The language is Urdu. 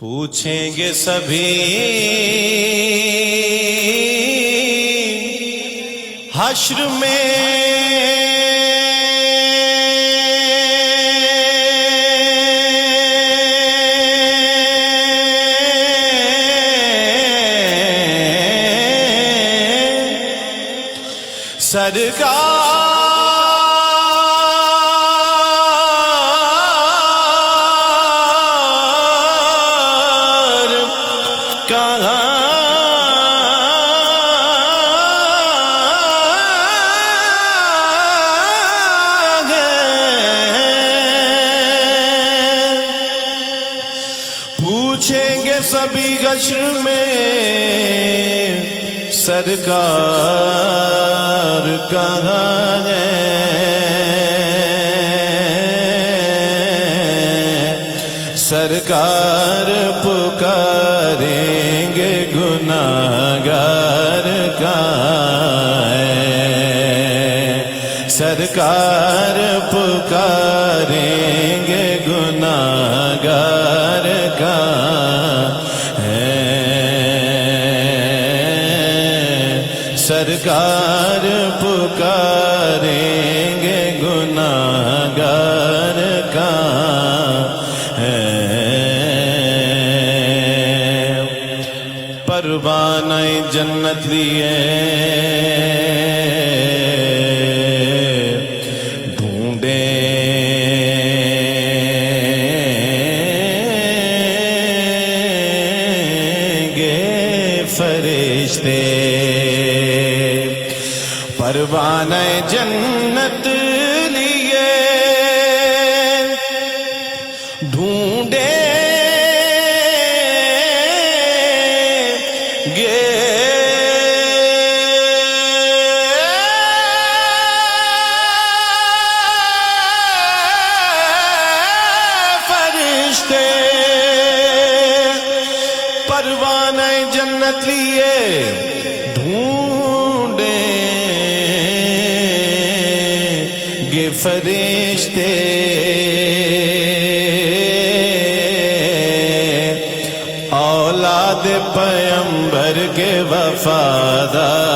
پوچھیں گے سبھی حشر میں سرکار پوچھیں گے سبھی حشر میں سرکار کہاں ہے؟ سرکار پکاریں گے گناہگار کہاں ہے؟ سرکار پکاریں گے گناہگار کہاں ہے؟ سرکار پکاریں گے گناہگار کہاں ہے؟ پروانہ جنت لیے فرشتے پروانہ جنت لیے ڈھونڈیں گے فرشتے پروانہ جنت لیے ڈھونڈیں گے فرشتے اولاد پیغمبر کے وفادار